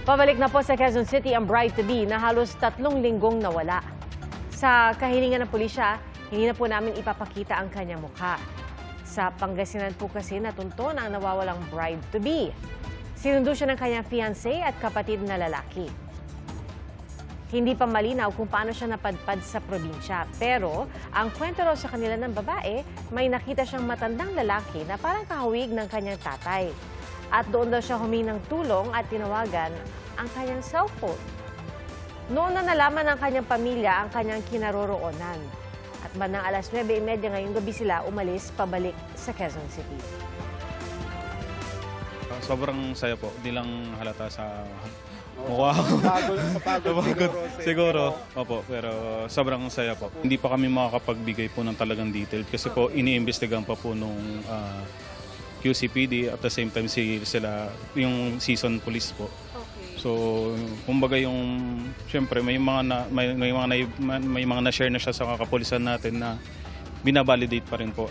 Pabalik na po sa Quezon City ang bride-to-be na halos 3 linggong nawala. Sa kahilingan ng pulisya, hindi na po namin ipapakita ang kanyang mukha. Sa Pangasinan po kasi natunton ang nawawalang bride-to-be. Sinundo siya ng kanyang fiancé at kapatid na lalaki. Hindi pa malinaw kung paano siya napadpad sa probinsya. Pero ang kwento raw sa kanila ng babae, may nakita siyang matandang lalaki na parang kahawig ng kanyang tatay. At doon daw siya humingi ng tulong at tinawagan ang kanyang cellphone. Noon na nalaman ng kanyang pamilya ang kanyang kinaroroonan. At bandang alas 9:30 ngayong gabi sila umalis pabalik sa Quezon City. Sobrang saya po. Di lang halata sa mukha. Pagod Siguro. Opo, pero sobrang saya po. Hindi pa kami makakapagbigay po ng talagang detail kasi po iniimbestigahan pa po nung QCPD at the same time sila yung season police po. Okay. So, kumbaga syempre may mga na-share na siya sa kakapulisan natin na binabalidate pa rin po.